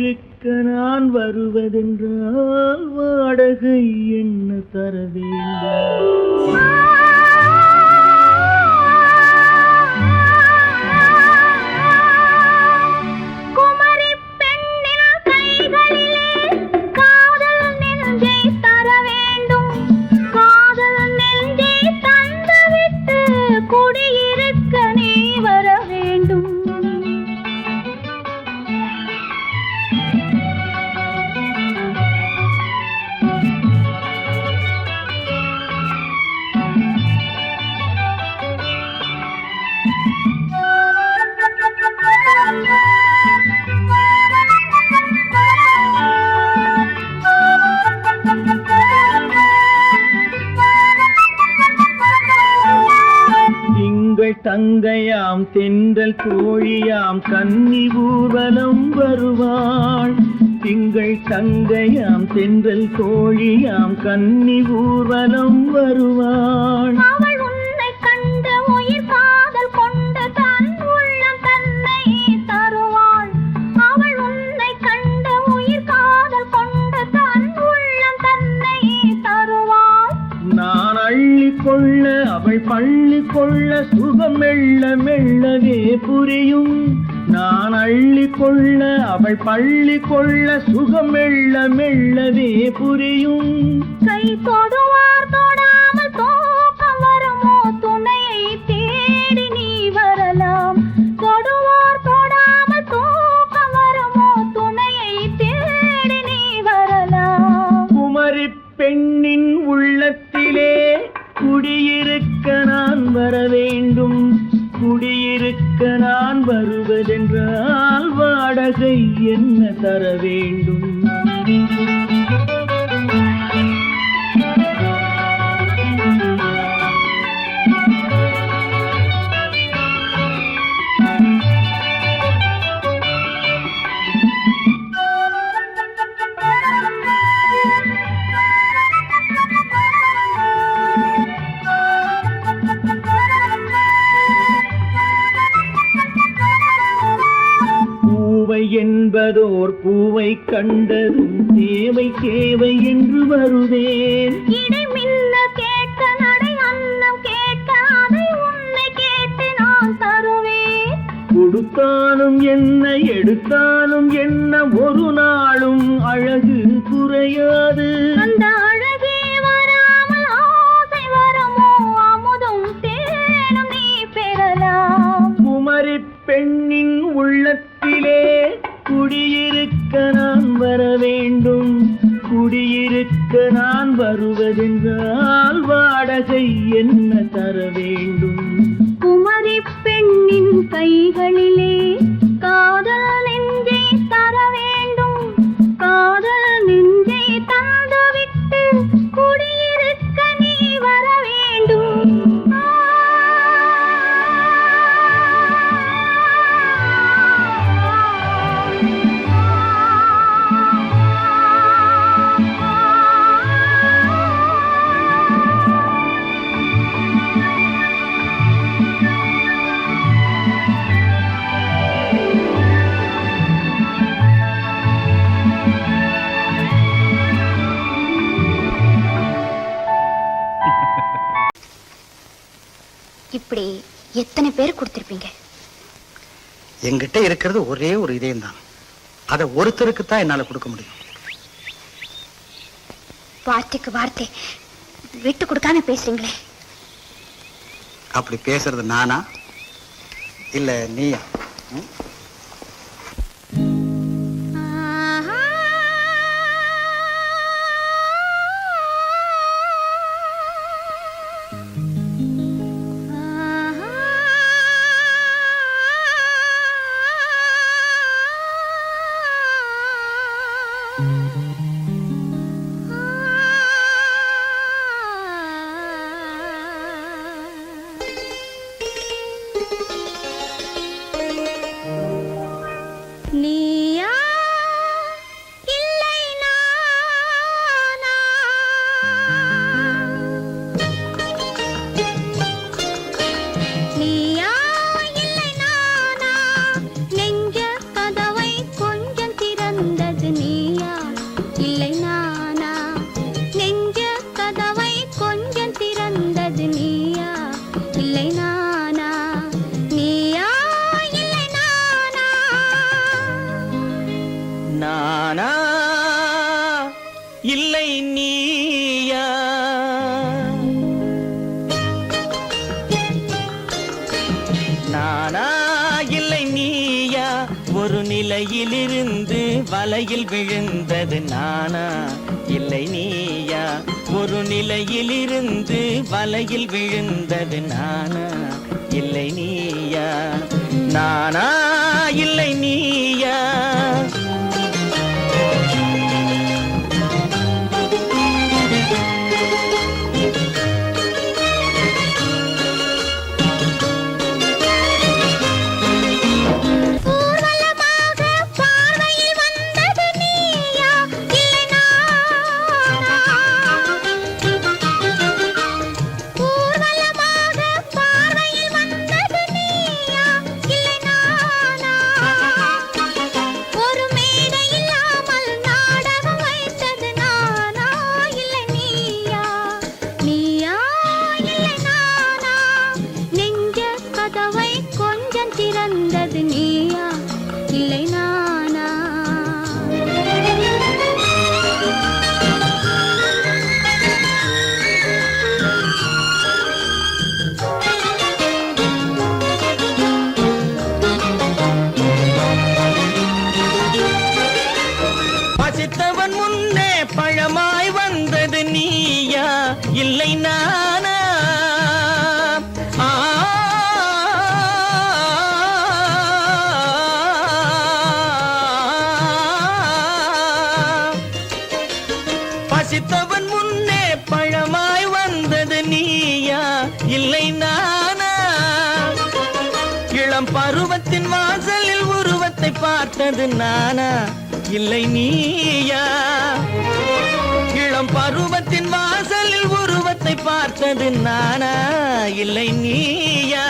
குடியிருக்க நான் வருவதென்றால் வாடகை என்ன தர வேண்டும்? தங்கையாம் தென்றல் தோழியாம் கன்னி ஊர்வலம் வருவாள். திங்கள் தங்கையாம் தென்றல் தோழியாம் கன்னி ஊர்வலம் வருவாள். அவள் உன்னை கண்ட உயிர் காதல் கொண்டு தன் உள்ளம் தன்னை தருவாள். அவள் உன்னை கண்ட உயிர் காதல் கொண்டு தன் உள்ளம் தன்னை தருவாள். நான் அள்ளி கொள்ள அவள் பள்ளி கொள்ள சுகம் மெல்ல மெல்லவே புரியும். நான் அள்ளி கொள்ள அவள் பள்ளி கொள்ள சுகம் மெல்ல மெல்லவே புரியும். கை தொடுவார் தொடாமல் தூக்கம் வருமோ துணையை தேடி நீ வரலாம். தொடுவார் தொடாமல் தூக்கம் வருமோ துணையை தேடி நீ வரலாம். குமரி பெண்ணின் உள்ளத்திலே குடியிருக்க நான் வர வேண்டும். குடியிருக்க நான் வருவதென்றால் வாடகை என்ன தர வேண்டும்? என்பதோர் பூவை கண்டதும் தேவை தேவை என்று வருவேன். இடை மின்ன கேட்க நடை அன்னம் கேட்க அதை உன்னை கேட்டு நான் தருவேன். கொடுத்தாலும் என்ன எடுத்தாலும் என்ன ஒரு நாளும் அழகு குறையாது. அந்த அழகே வராமல் ஆசை வரமோ அமுதும் தேனும் நீ பெறலாம். குமரி பெண்ணின் உள்ளத்திலே குடியிருக்க நான் வர வேண்டும். குடியிருக்க நான் வருவதென்றால் வாடகை என்ன தர வேண்டும்? குமரி பெண்ணின் கைகளிலே காதல் நெஞ்சை தர வேண்டும். காதல் நெஞ்சை தந்துவிட்டு குடியிருக்க நீ வர வேண்டும். இப்படி எத்தனை பேர் கொடுத்திருப்பீங்க? என்கிட்ட இருக்கிறது ஒரே ஒரு இதயம் தான். அதை ஒருத்தருக்கு தான் என்னால கொடுக்க முடியும். வார்த்தைக்கு வார்த்தை விட்டு கொடுக்காம பேசுறீங்களே. அப்படி பேசுறது நானா இல்ல நீயா? நெஞ்ச கதவை கொஞ்சம் திறந்த நானா இல்லை நீயா? நானா இல்லை நீயா? ஒரு நிலையிலிருந்து வலையில் விழுந்தது நானா இல்லை நீயா? ஒரு நிலையிலிருந்து வலையில் விழுந்தது நானா இல்லை நீயா? நானா இல்லை நீயா? பசித்தவன் முன்னே பழமாய் வந்தது நீயா இல்லை நானா? பசித்தவன் முன்னே பழமாய் வந்தது நீயா இல்லை நானா? இளம் பருவத்தின் வாசலில் உருவத்தை பார்த்தது நானா இல்லை நீயா? இளம் பருவத்தின் வாசலில் உருவத்தை பார்த்தது நானா இல்லை நீயா?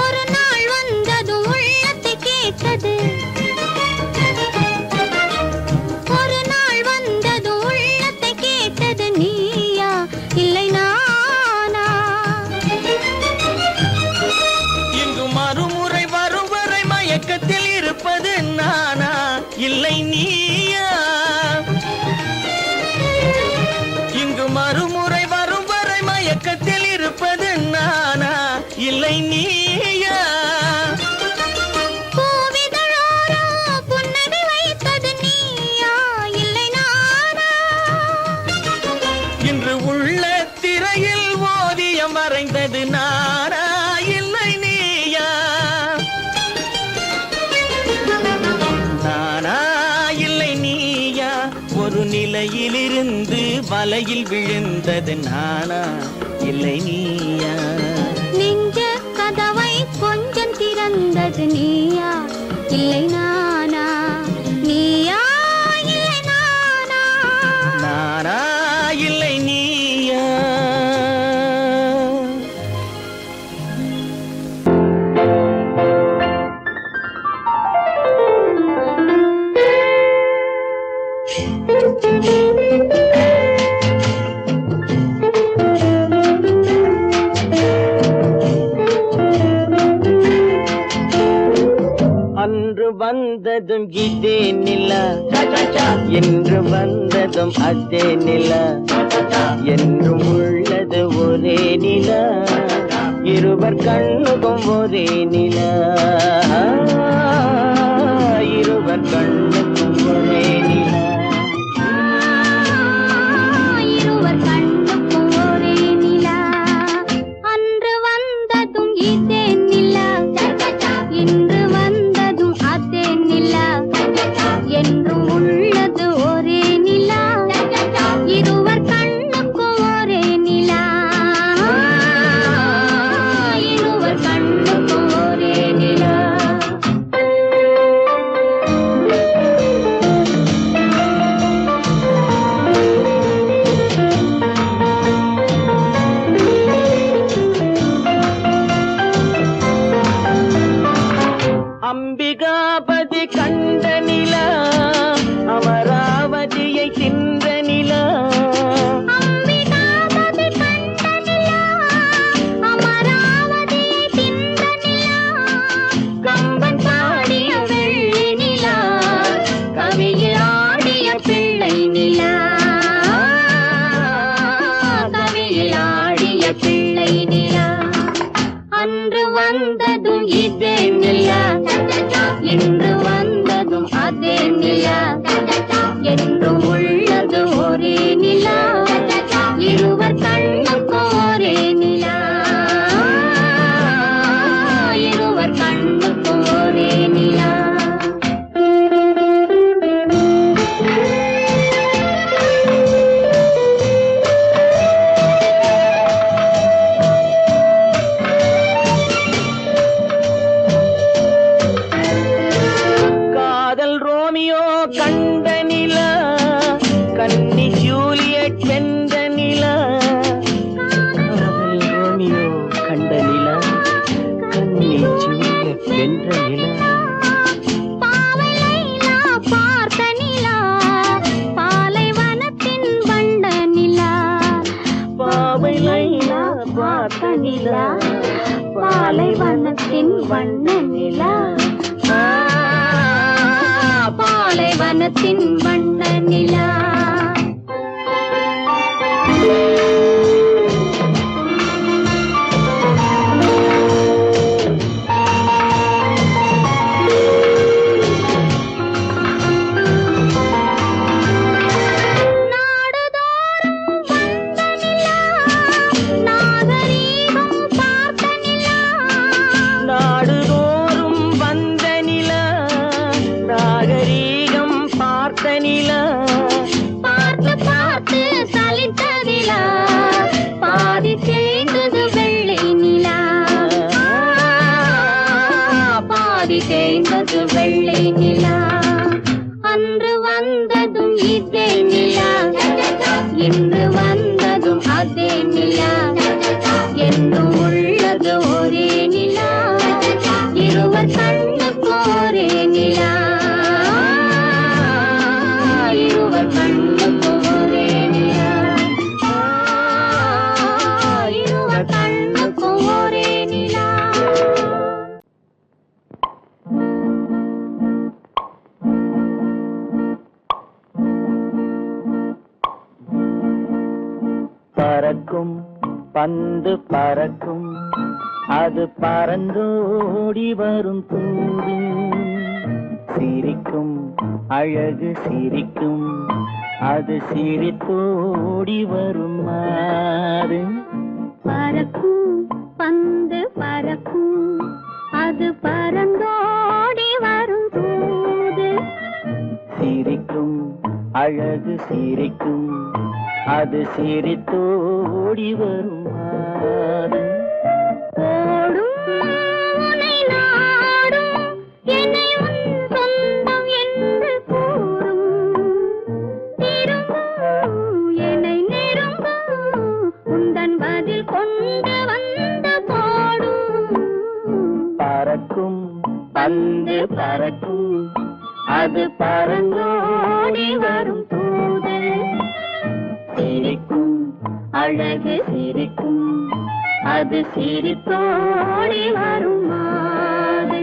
ஒரு நாள் வந்தது உள்ளத்தை கேட்டது, ஒரு நாள் வந்தது உள்ளத்தை கேட்டது நீயா இல்லை நானா? இங்கு மறுமுறை வரும் வரை மயக்கத்தில் இருப்பது நானா இல்லை நீயா? இங்கு மறுமுறை வரும் வரை மயக்கத்தில் இருப்பது நானா இல்லை நீயா? பூவிதழோரோ புன்னகை வைத்தது நீயா இல்லை நானா? இன்று உள்ள திரையில் ஓவியம் வரைந்தது நானா இல்லை நீயா? நானா இல்லை நீயா? ஒரு நிலையிலிருந்து வலையில் விழுந்தது நானா இல்லை நீயா? நெஞ்ச கதவை கொஞ்சம் திறந்தது நீயா இல்லை நானா? நீயா இல்லை நானா? நானா இல்லை நீயா? அன்று வந்ததும் இதே நிலா, என்று வந்ததும் அதே நிலா, என்றும் உள்ளது ஒரே நிலா, இருவர் கண்ணுக்கும் ஒரே நிலா, இருவர் கண்ணுக்கும் ஒரே நிலா. இருவர் கண்ணுக்கும் ஒரே நிலா. அன்று வந்ததும் இதே நிலா, இன்று வந்ததும் அதே நிலா, என்றும் உள்ளது ஒரே நிலா, இருவர் கண்ணுக்கும் ஒரே நிலா, இருவர் கண்ணுக்கும் ஒரே நிலா. கண்ட நிலா கன்னி ஜூலியட் வென்ற நிலா காதல் ரோமியோ கண்ட நிலா கன்னி ஜூலியட் வென்ற நிலா பாவை லைலா பார்த்த நிலா பாலைவனத்தின் வண்ண நிலா பாவை லைலா பார்த்த நிலா பாலைவனத்தின் வண்ண நிலா பாலைவனத்தின் வண்ண நிலா வெள்ளை நிலா அன்று வந்ததும் இதே நிலா இன்று வந்ததும் அதே நிலா என்றும் உள்ளது ஒரே நிலா இருவர் கண்ணுக்கு ஒரே நிலா இருவர் கண்ணுக்கு ஒரே நிலா இருவர் கண்ணுக்கு ஒரே நிலா பறக்கும் பந்து பறக்கும் அது பறந்தோடி வரும் தூது சிரிக்கும் அழகு சிரிக்கும் அது சிரித்தோடி வரும் மாறு பறக்கும் பந்து பறக்கும் அது பறந்தோடி வரும் தூது சிரிக்கும் அழகு சிரிக்கும் அது சிரித்தோடி வரும் மாறு ஓடும் உன்னை நாடும் என்னை உன் சொந்தம் என்று கூறும் திரும்பும் என்னை நெருங்கும் உந்தன் பதில் கொண்டு வந்து போடும் பறக்கும் பந்து பறக்கும் அது பறந்தோடி வரும் தூது சிரிக்கும் அழகு சிரிக்கும் அது சிரித்தோடி வரும் மாறு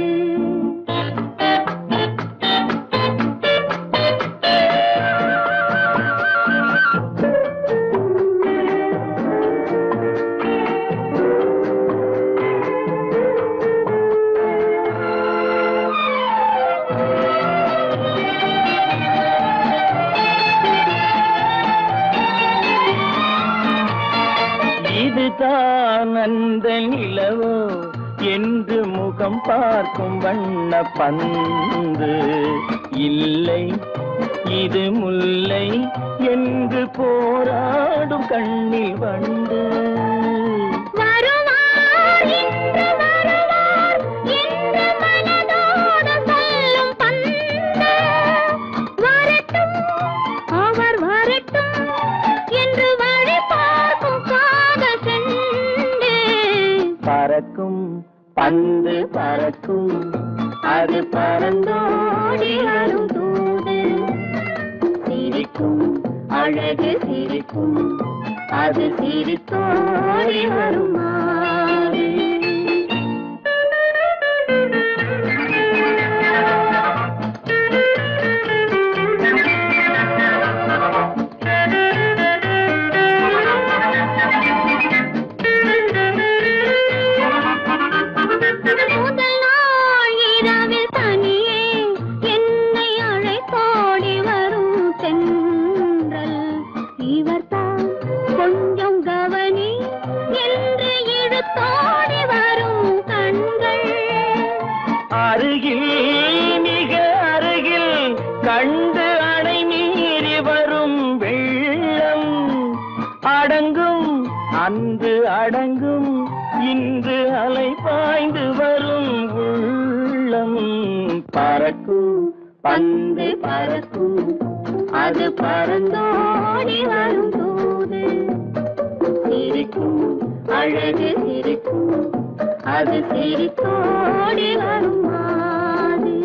இதுதான் அந்த நிலவோ என்று முகம் பார்க்கும் வண்ண பந்து இல்லை இது முல்லை என்று போராடும் கண்ணில் வண்டு வருவார் இன்று வருவார் என்று மனதோடு சொல்லும் பந்து வரட்டும் அவர் வரட்டும் என்று வழி பார்க்கும் காதல் செண்டு பறக்கும் பந்து பறக்கும் அது பறந்தோடி வரும் தூது சிரிக்கும் அழகு சிரிக்கும் அது சிரித்தோடி வரும் மாறு முதல் நாள் இரவில் தனியே என்னை அழைத்தோடி வரும் தென்றல் இவர்தான் கொஞ்சம் கவனி என்று இழுத்தோடி வரும் கண்கள் அருகில் மிக அருகில் கண்டு அணை மீறி வரும் வெள்ளம் அடங்கும் அன்று அடங்கும் இன்று அலை பாய்ந்து வரும் உள்ளம் பறக்கும் பந்து பறக்கும் அது பறந்தோடி வரும் போது சிரிக்கும் அழகு சிரிக்கும் அது சிரித்தோடி வரும் மாது.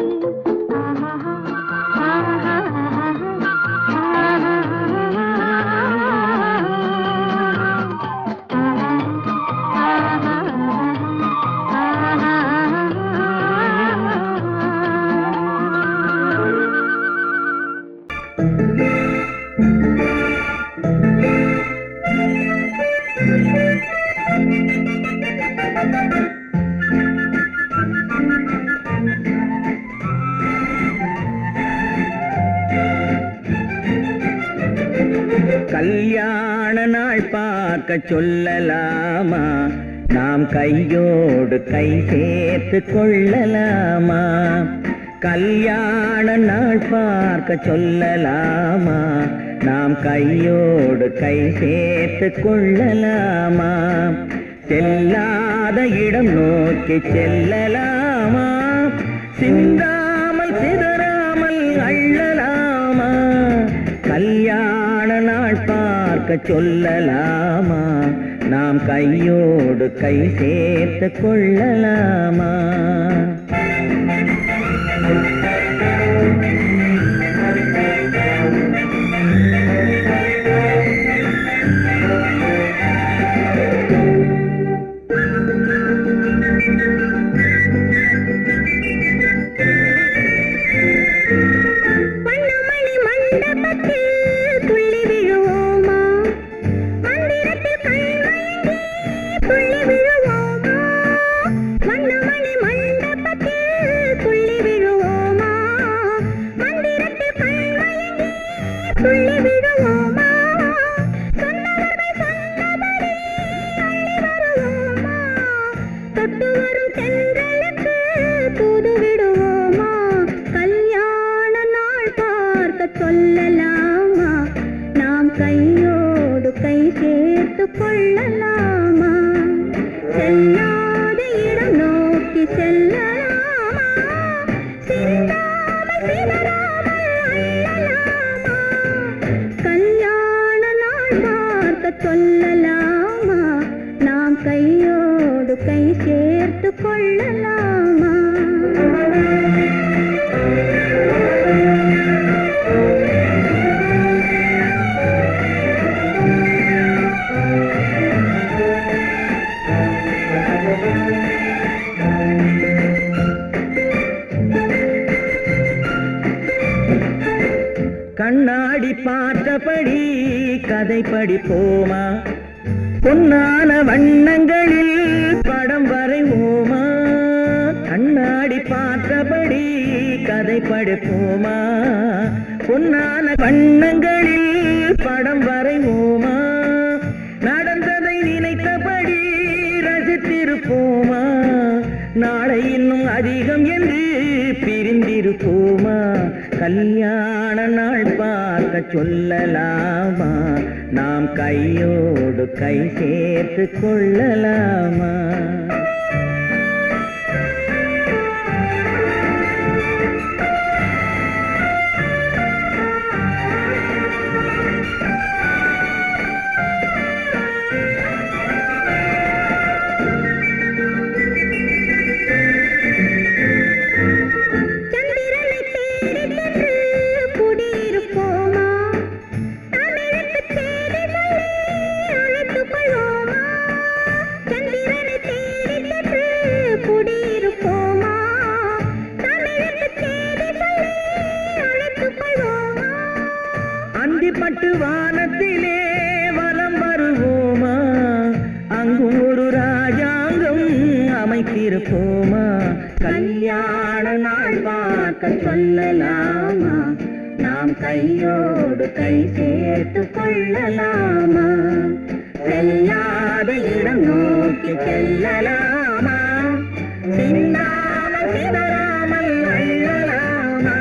கல்யாண நாள் பார்க்க சொல்லலாமா, நாம் கையோடு கை சேர்த்து கொள்ளலாமா. கல்யாண நாள் பார்க்க சொல்லலாமா, நாம் கையோடு கை சேர்த்து கொள்ளலாமா. செல்லாத இடம் நோக்கி செல்லலாமா, சிந்தாமல் சிதறாமல் அள்ளலாமா. கல்யாண நாள் பார்க்க சொல்லலாமா, நாம் கையோடு கை சேர்த்து கொள்ளலாமா. சொல்லலாமா, நாம் கையோடு கை சேர்த்து கொள்ளலாமா. செல்லாத இடம் நோக்கி செல்லலாமா, சிந்தாமல் சிதறாமல் அள்ளலாமா. கல்யாண நாள் பார்க்க சொல்லலாமா, நாம் கையோடு கை சேர்த்து கொள்ளலாமா. கண்ணாடி பார்த்தபடி கதை படிப்போமா, பொன்னான வண்ணங்களில் படம் வரைவோமா. கண்ணாடி பார்த்தபடி கதை படிப்போமா, பொன்னான வண்ணங்களில் படம் வரைவோமா. நடந்ததை நினைத்தபடி ரசித்திருப்போமா, நாளை இன்னும் அதிகம் என்று பிரிந்திருப்போமா. கல்யாண நாள் பார்க்க சொல்லலாமா, நாம் கையோடு கை சேர்த்து கொள்ளலாமா. பட்டு வானத்திலே வலம் வருவோமா, அங்கும் ஒரு ராஜாங்கம் அமைத்திருப்போமா. கல்யாண நாள் பார்க்க சொல்லலாமா, நாம் கையோடு கை சேர்த்து கொள்ளலாமா. செல்லாத இடம் நோக்கி செல்லலாமா, சிந்தாமல் சிதறாமல் அள்ளலாமா.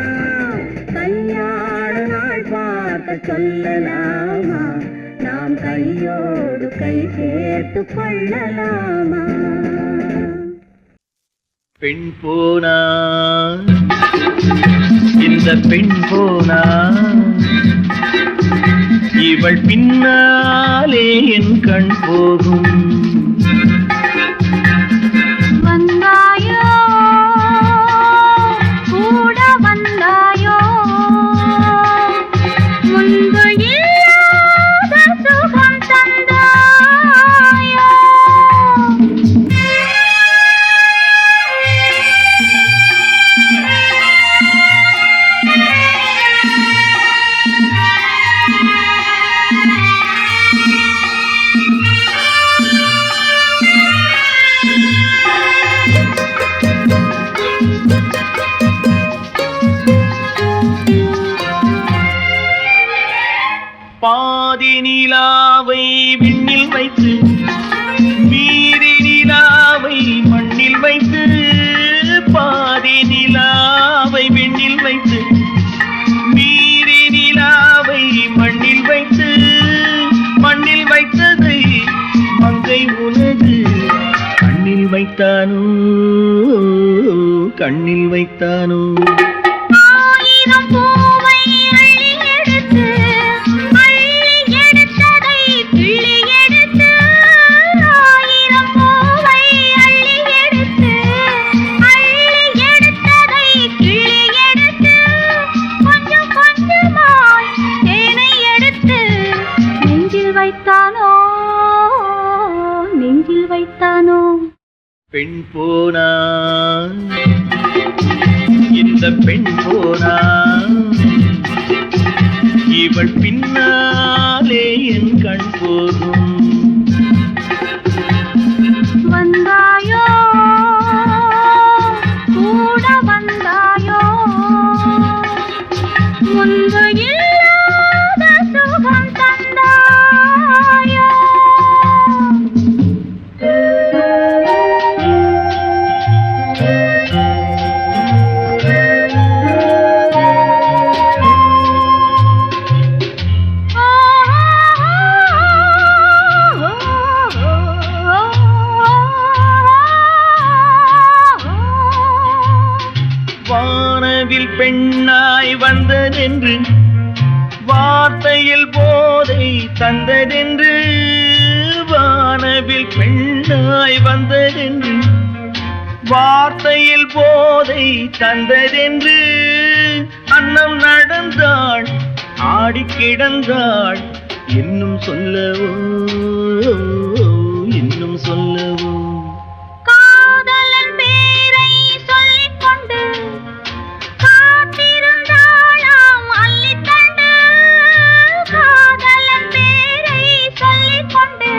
கல்யாண நாள் பார்க்க சொல்லலாமா, நாம் கையோடு கை சேர்த்து கொள்ளலாமா. பெண் போனா இந்த பெண் போனா இவள் பின்னாலே என் கண் போகும். வந்தாயோ கூட வந்தாயோ முன்பு இல்லாத சுகம் தந்தாயோ. பாதி நிலாவை விண்ணில் வைத்து மீதி நிலாவை மண்ணில் வைத்து, பாதி நிலாவை விண்ணில் வைத்து மீதி நிலாவை மண்ணில் வைத்து, மண்ணில் வைத்ததை மங்கை உனது கண்ணில் வைத்தானோ, கண்ணில் வைத்தானோ. ஆயிரம் பூவை அள்ளி எடுத்து எடுத்ததை கிள்ளி எடுத்து, ஆயிரம் பூவை அள்ளி எடுத்து எடுத்ததை கிள்ளி எடுத்து, கொஞ்சம் கொஞ்சமாய் தேனை எடுத்து நெஞ்சில் வைத்தானோ, நெஞ்சில் வைத்தானோ. பெண் போனா இந்த பெண் போனா இவள் பின்னாலே என் கண் போகும். வந்தாயோ கூட வந்தாயோ முன்பு இல்லாத சுகம் தந்தாயோ. வானவில் பெண்ணாய் வந்ததென்று வார்த்தையில் போதை தந்ததென்று, வானவில் பெண்ணாய் வந்ததென்று வார்த்தையில் போதை தந்ததென்று, அன்னம் நடந்தாள் ஆடி கிடந்தாள் இன்னும் சொல்லவோ, இன்னும் சொல்லவோ. காதலன் பேரை சொல்லிக் கொண்டு காத்திருந்தாளாம் அள்ளித்தண்டு, காதலன் பேரை சொல்லிக் கொண்டு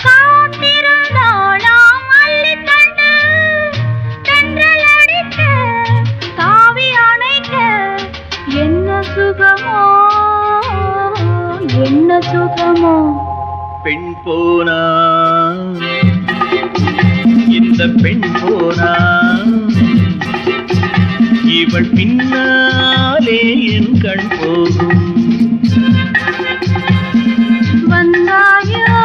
காத்திருந்தாளாம் அள்ளித்தண்டு, தென்றல் அடிக்க தாவி அணைக்க என்ன சுகமோ, என்ன சுகமோ. பெண் போனா இந்த பெண் போனா இவள் பின்னாலே என் கண் போகும். வந்தாயோ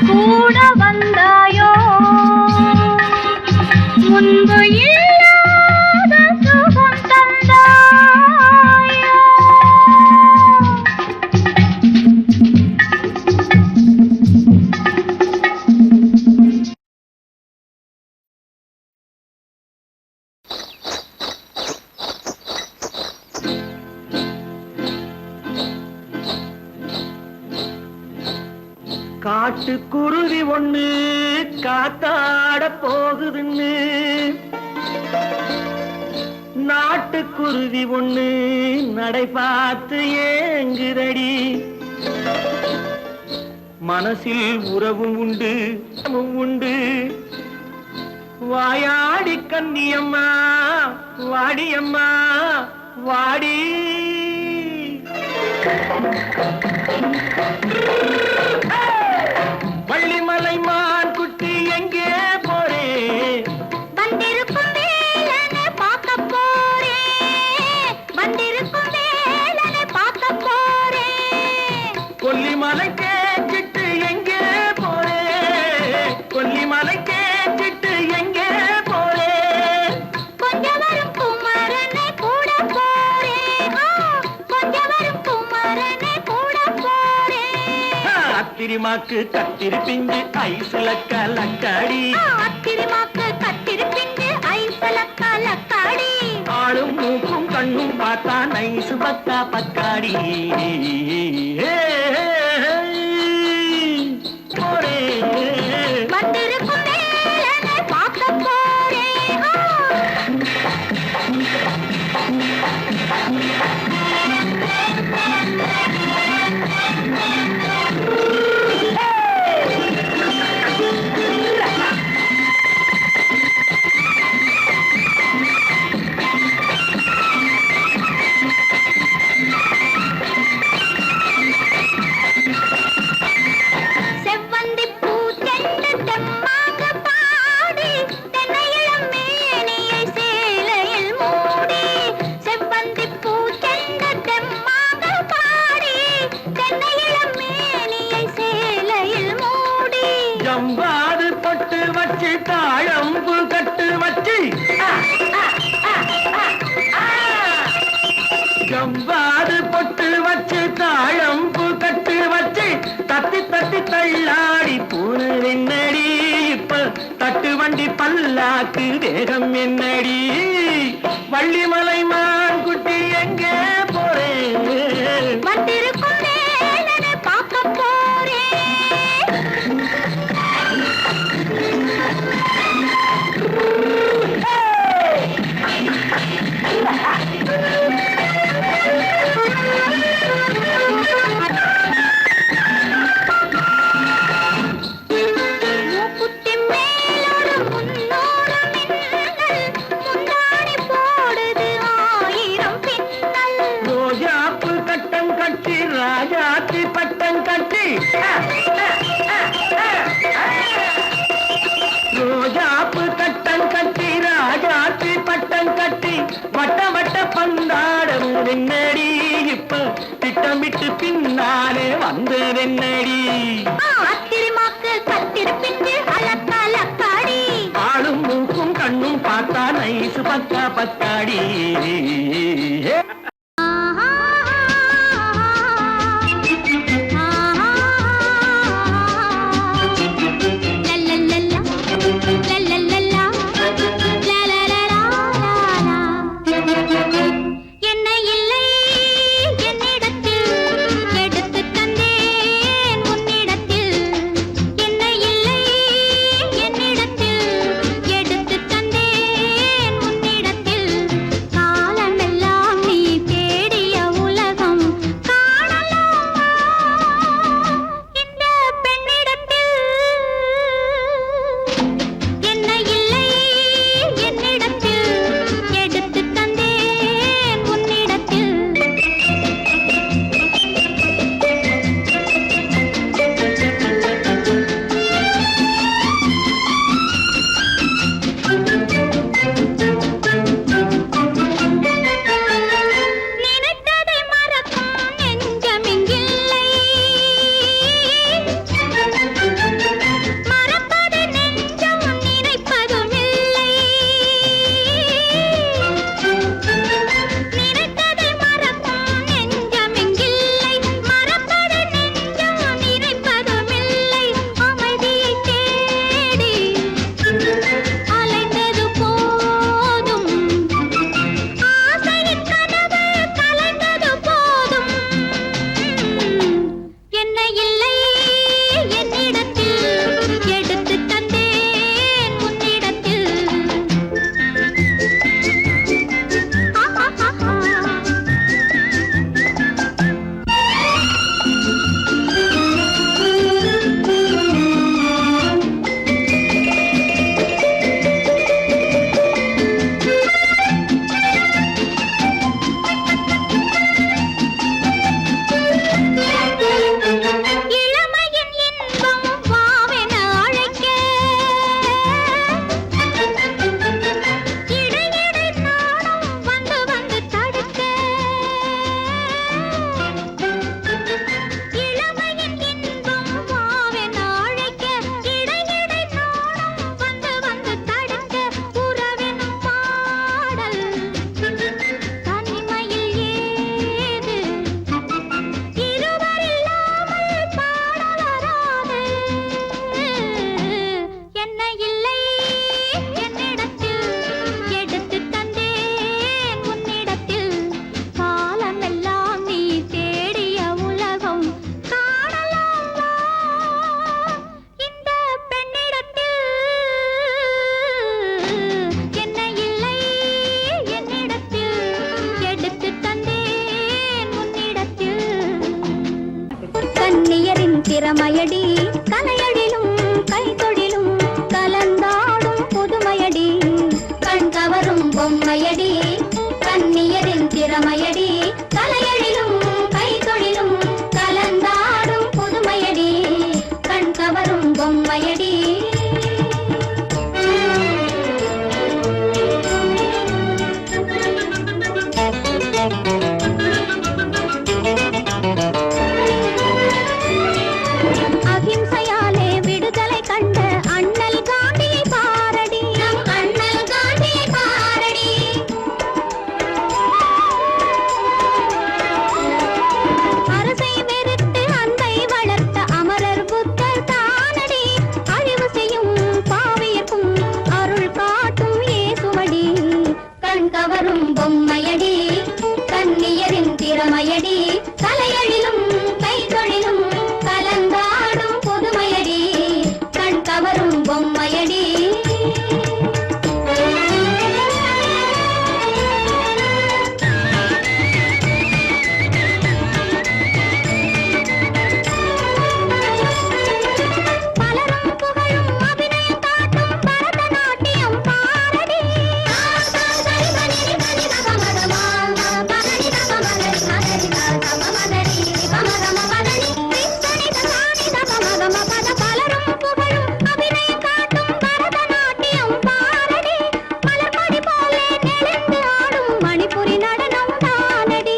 கூட வந்தாயோ முன்பு இல்லாத சுகம் தந்தாயோ. காட்டுக்குருவி ஒண்ணு காத்தாட போகுதுன்னு, நாட்டுக்குருவி ஒண்ணு நடை பார்த்து ஏங்குதடி. மனசில் உறவும் உண்டு உண்டு, வாயாடி கன்னியம்மா வாடியம்மா வாடி. வள்ளிமலை மான் குட்டி எங்கே போறே, வந்திருக்கும் வேலனை பார்க்க போறேன், வந்திருக்கும் வேலனை பார்க்க போறேன். கொல்லிமலை கேட்டுட்டு எங்கே போறே, கொல்லிமலை கேட்டுட்டு எங்கே போறே. கொஞ்சம் ஆத்திரிமாக்கு கத்திரி பிஞ்சு ஐசுல கலக்காடி ஆத்திரிமாக்கு கத்திரி பிஞ்சு ஐசுல கலக்காடி ஆளும் மூக்கும் கண்ணும் பார்த்தா நைசு பக்கா பக்காடி வந்திருக்கும் வேலனை பார்க்க போறேன் செவ்வந்தி பூ தென்று தெம்மாக பாடி தென்னையிளம் மேனியை சேலையில் மூடி செவ்வந்தி பூ தென்று தெம்மாக பாடி தென்னையிளம் மேனியை சேலையில் மூடி ஜம்பாது பொட்டு வச்சு தாழம்பு கட்டு வச்சு ஜம்பாது பொட்டு வச்சு தாழம்பு கட்டு வச்சு தத்தி தத்தி தள்ளாடி பூனு என்னடி இப்ப தட்டு வண்டி பல்லாக்கு தேகம் என்னடி வள்ளிமலை மான் குட்டி எங்கே போறேன் வந்திருக்கும் வேலனை பார்க்க போறேன் மூக்குத்தி மேலோடு முன்னோடு மின்னல் முந்தாணி போடுது ஆயிரம் பின்னல் ரோஜாப்பு கட்டம் கட்டி ராஜாத்தி பட்டம் கட்டி ரோஜாப்பு கட்டம் கட்டி ராஜாத்தி பட்டம் கட்டி வட்ட வட்ட பந்தாடம் வெண்ணடி இப்ப திட்டமிட்டு பின்னாலே வந்து வெண்ணடி ஆத்திரிமாக்கு கத்திரி பிஞ்சு அலக்கலக்காடி ஆளும் மூக்கும் கண்ணும் பார்த்தா நைசு பக்கா பக்காடி என்னை இல்லை என்னிடத்தில் எடுத்து தந்தேன் உன்னிடத்தில் என்னை இல்லை என்னிடத்தில் எடுத்து தந்தேன் உன்னிடத்தில் காலமெல்லாம் திறமையடி கலையழிலும் கைத்தொழிலும் கலந்தாடும் புதுமையடி கண் கவரும் பொம்மையடி கண்ணியரின் திறமையடி கலையழிலும் கைத்தொழிலும் கலந்தாடும் புதுமையடி கண் கவரும் பொம்மையடி அகிம்சையாலே விடுதலை கண்ட அண்ணல் காந்தியை பாரடி நம் அண்ணல் காந்தியை பாரடி அரசை வெறுத்து அன்பை வளர்த்த அமரர் புத்தர் தானடி அழிவு செய்யும் பாவியக்கும் அருள் காட்டும் ஏசுவடி கண் கவரும் பொம்மையடி கண்ணியரின் திறமையடி கலையழிலும் கைத்தொழிலும் கலந்தாடும் புதுமையடி கண் கவரும் பொம்மையடி பலரும் புகழும் அபிநயம் காட்டும் பரதநாட்டியம் பாரடி பலரும் புகழும் அபிநயம் காட்டும் பரதநாட்டியம் பாரடி மலர்கொடி போலே நெளிந்து ஆடும் மணிப்புரி நடனம் தானடி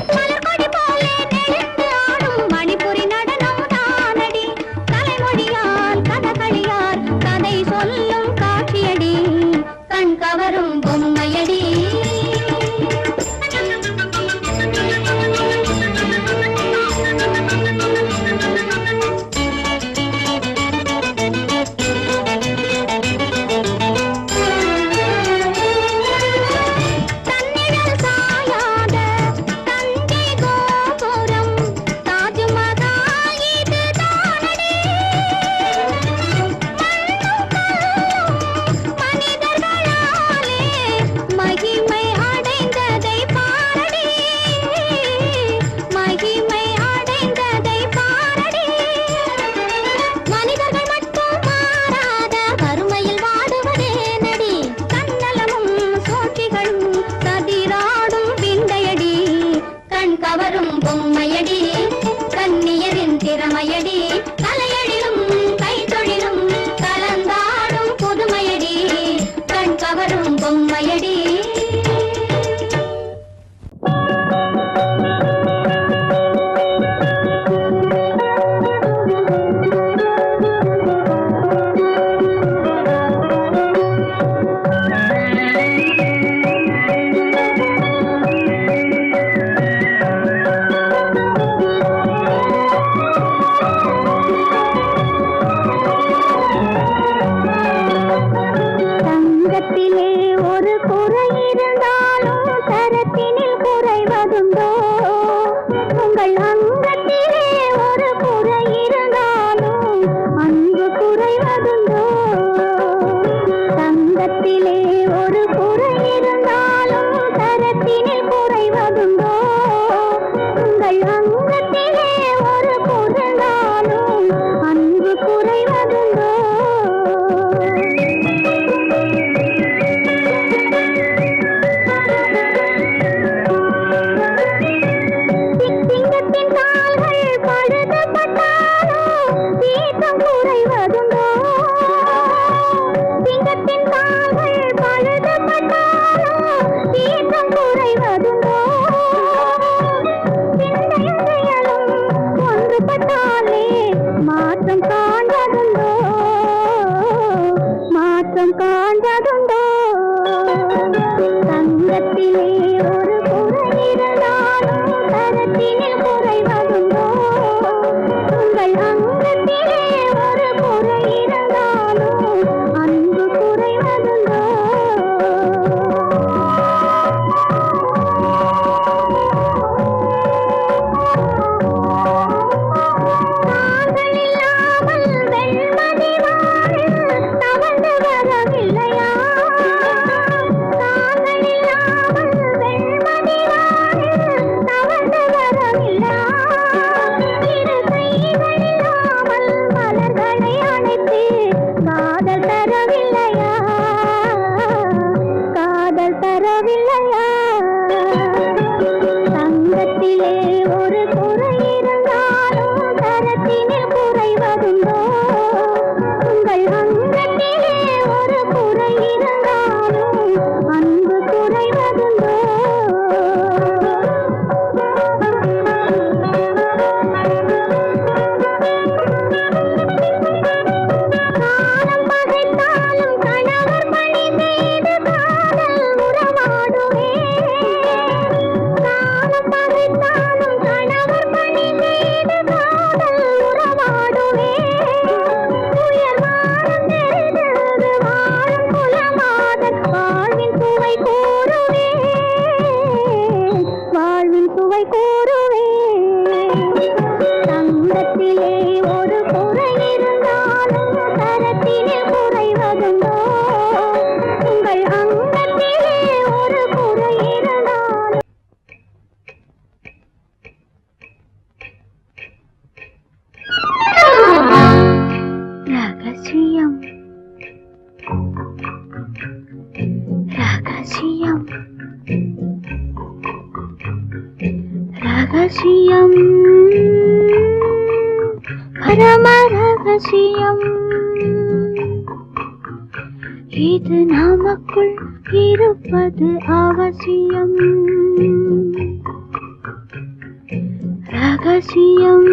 மலர்கொடி போலே நெளிந்து ஆடும் மணிப்புரி நடனம் தானடி கலைமொழியால் கதகளியார் கதை சொல்லும் காட்சியடி கண் கவரும் பொம்மையடி தன்னிழல் சாயாத தஞ்சை கோபுரம் தாஜ்மஹால் இது தானடி மனிதர்களாலே மகிமை அடைந்ததை பாரடி மகிமை அடைந்ததை பாரடி மனிதர்கள் மட்டும் மாறாத வறுமையில் வாடுவதே நடி தன்னலமும் சோற்றிகளும் கதிராடும் விந்தையடி கண் கவரும் பொம்மையடி கண்ணியரின் திறமையடி கலையழிலும் கைத்தொழிலும் கலந்தாடும் புதுமையடி கண் கவரும் பொம்மையடி தங்கத்திலே ஒரு குறை இருந்தாலும் தரத்தினில் குறைவதுண்டோ உங்கள் அங்கத்திலே ஒரு குறை இருந்தாலும் அன்பு குறைவதுண்டோ தங்கத்திலே ஒரு குறை இருந்தாலும் தரத்தினில் குறைவதுண்டோ உங்கள் அங்கத்திலே ஒரு குறைந்தாலும் அன்பு குறைவதுண்டோ சிங்கத்தின் கால்கள் பழுதுபட்டாலோ சீற்றம் குறைவதுண்டோ சிங்கத்தின் கால்கள் பழுதுபட்டாலோ சீற்றம் குறைவதுண்டோ சிந்தையும் செயலும் ஒன்றுபட்டாலே மாற்றம் காண்பதுண்டோ மாற்றம் காண்பதுண்டோ தங்கத்திலே ஒரு குறை இருந்தாலும் தரத்தினில் குறைவதுண்டோ உங்கள் அங்கத்திலே ஒரு குறை இருந்தாலும் அன்பு குறைவதுண்டோ கால்கள் இல்லாமல் வெண்மதி வாழ தவழ்ந்து வரவில்லையா கால்கள் இல்லாமல் வெண்மதி வாழ இருந்தாலும் அன்பு குறைவதுண்டோ காலம் பகைத்தாலும் கணவர் பணி செய்து காதல் உறவாடுவே காலம் பகைத்தாலும் கணவர் பணி செய்து காதல் உறவாடுவே உயர் வாரம் தெரிந்தது வாழும் குலமாதன் வாழ்வின் சுவை கூறுவே வாழ்வின் சுவை கூறுவே தங்கத்திலே ஒரு குறை இருந்தாலும் தரத்திலே குறைவதுண்டோ உங்கள் அங்கத்திலே ஒரு குறை இருந்தாலும் ரகசியம் ரகசியம் ரகசியம் பரம ரகசியம் இது நமக்குள் இருப்பது அவசியம் ரகசியம்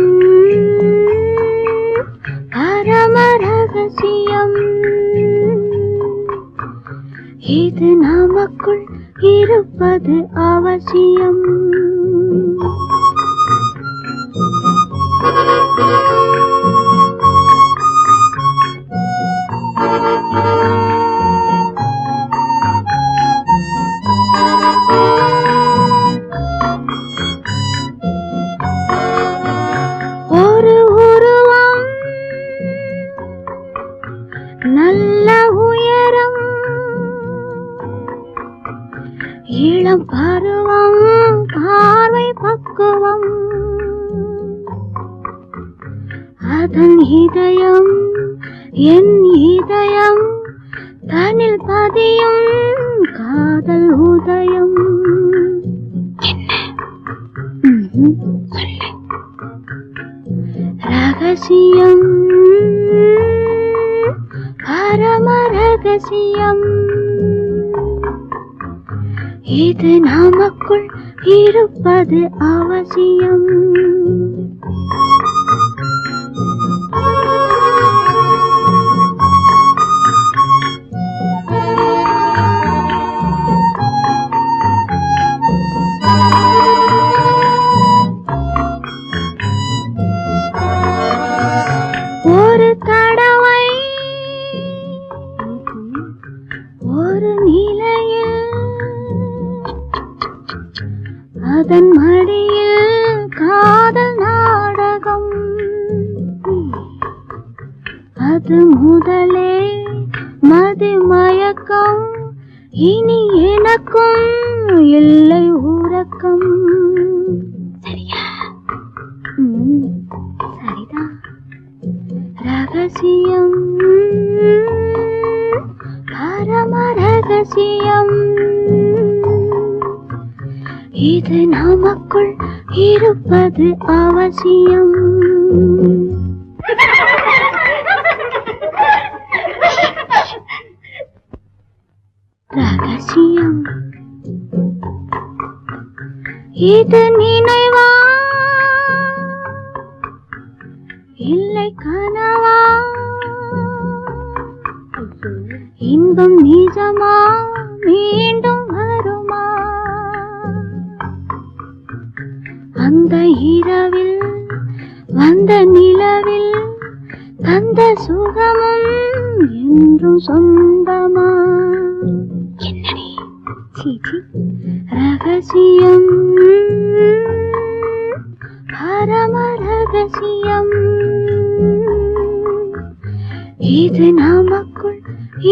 பரம ரகசியம் இது நமக்குள் இருப்பது அவசியம் ஒரு உருவம் நல்ல உயரம் இளம் பருவம் பார்வை பக்குவம் அதன் இதயம் என் இதயம் தனில் பதியும் காதல் உதயம் ரகசியம் பரம ரகசியம் இது நமக்குள் இருப்பது அவசியம் ஒரு தடவை ஒரு நிலையில் அதன் மடியில் காதல் நாடகம் அது முதலே மதிமயக்கம் இனி எனக்கும் இல்லை உறக்கம் சரியா சரிதான் ரகசியம் பரம ரகசியம் இது நமக்குள் இருப்பது அவசியம் ரகசியம் இது நினைவா இல்லை கனவா இன்பம் நிஜமா மீண்டும் வருமா அந்த இரவில் வந்த நிலவில் தந்த சுகமும் என்றும் சொந்தமா என்னடி சீச்சி ரகசியம் பரம ரகசியம் இது நமக்குள்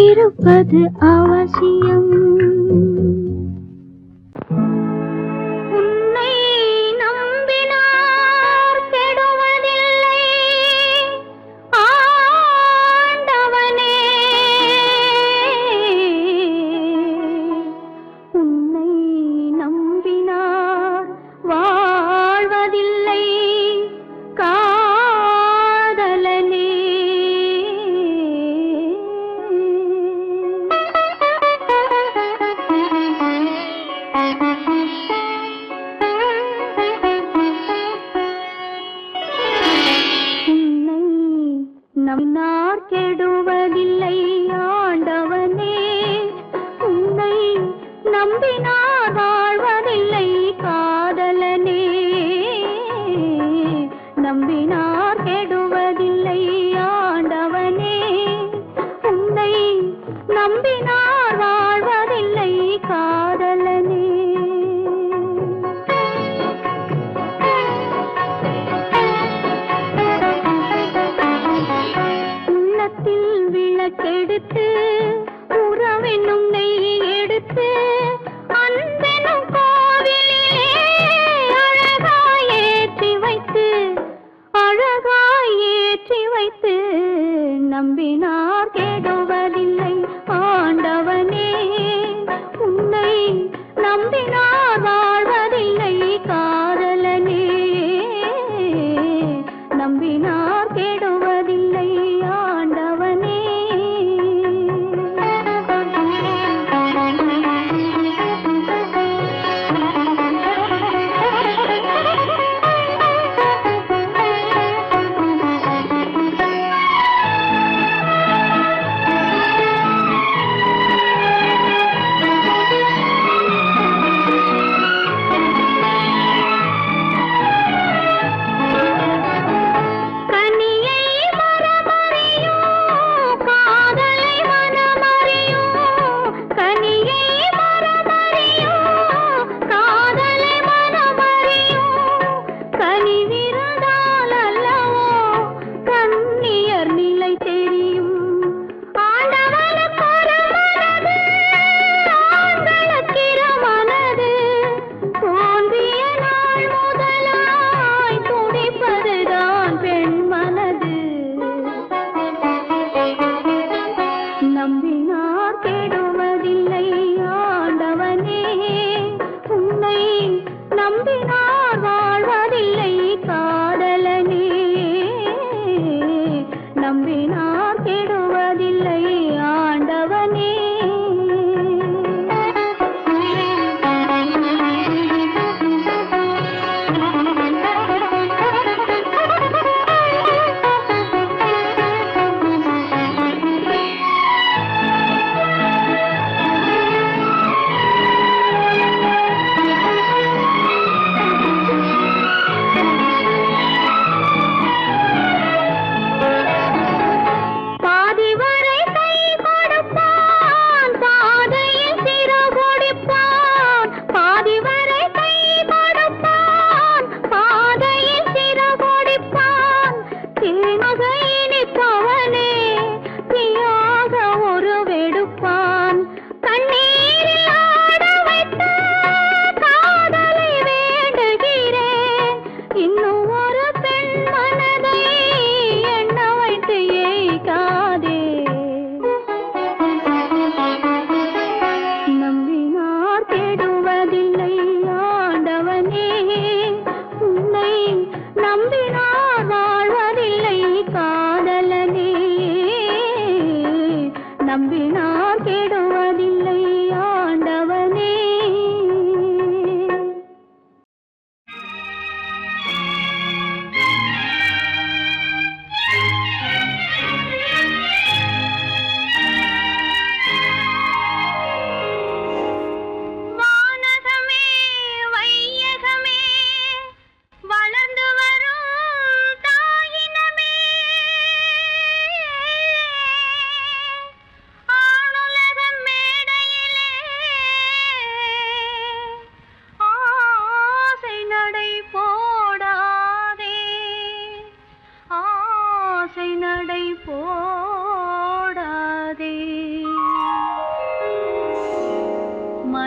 இருப்பது அவசியம் உன்னை நம்பினார் கெடுவதில்லை ஆண்டவனே உன்னை நம்பினார் வாழ்வதில்லை காதலனே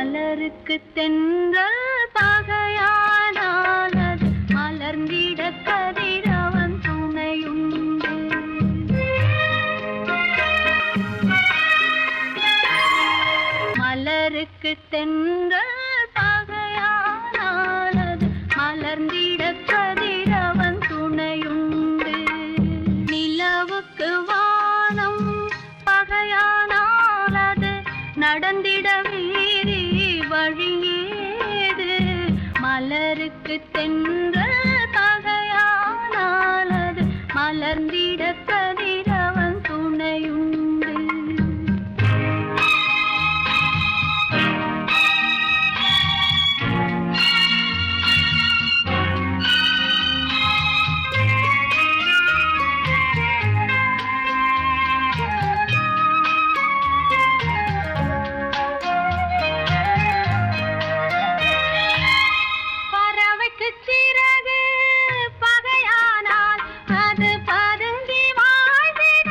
மலருக்கு தென்றல் பகையானால் அது மலர்ந்திட கதிரவன் துணையுண்டு. மலருக்கு தென்றல் பகையானால் அது மலர்ந்திட கதிரவன் துணையுண்டு. நிலவுக்கு வானம் பகையானால் அது நடந்திட வேறே வழியேது. மலருக்கு தென்றல் பகையானால் அது மலர்ந்திட கதிரவன் துணையுண்டு. சிறகு பகையானால் அது பதுங்கி வாழ்ந்திட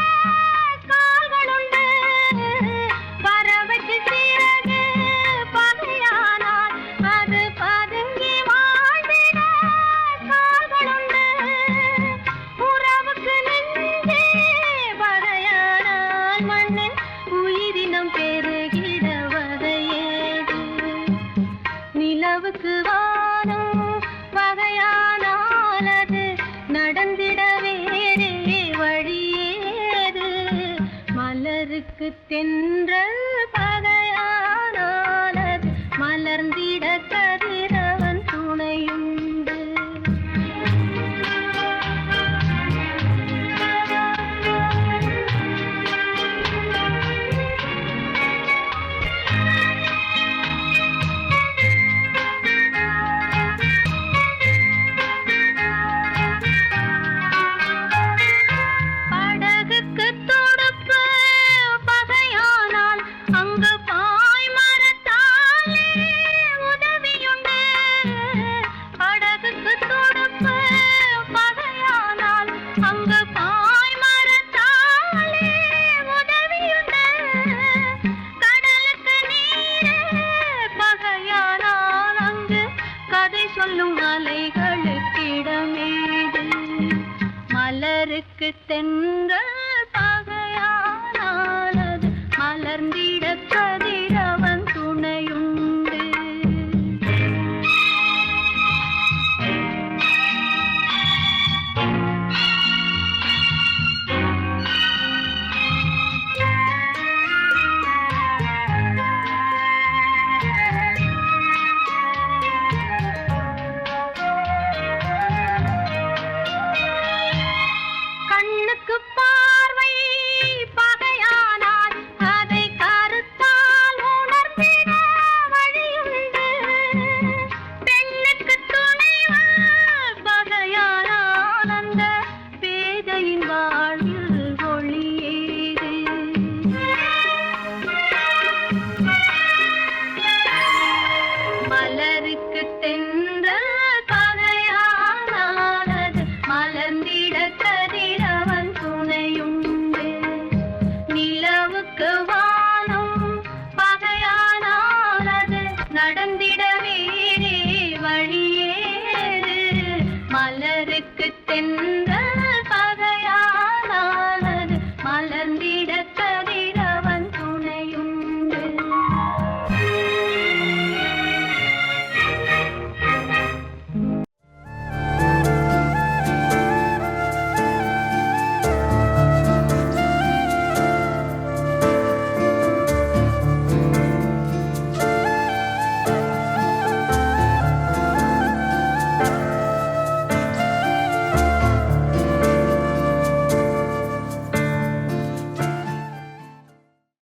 கால்களுண்டு. பறவைக்கு சிறகு பகையானால் அது பதுங்கி வாழ்ந்திட கால்களுண்டு. உறவுக்கு நெஞ்சே பகையானால் மண்ணின் உயிரினம் பெருகிட வகையேது. நிலவுக்கு வானம் பகையானால் அது நடந்திட வேறே வழியேது. மலருக்கு தென்றல் பகையானால் அது மலர்ந்திட கதிரவன் துணையுண்டு. சொல்லும் அலைகளுக்கிடமேது. மலருக்கு தென்றல் பகையானால் அது மலர்ந்திட கதிரவன் துணையுண்டு. கண்ணுக்கு பார்வை பகையானால் அதை கருத்தால் உணர்த்திட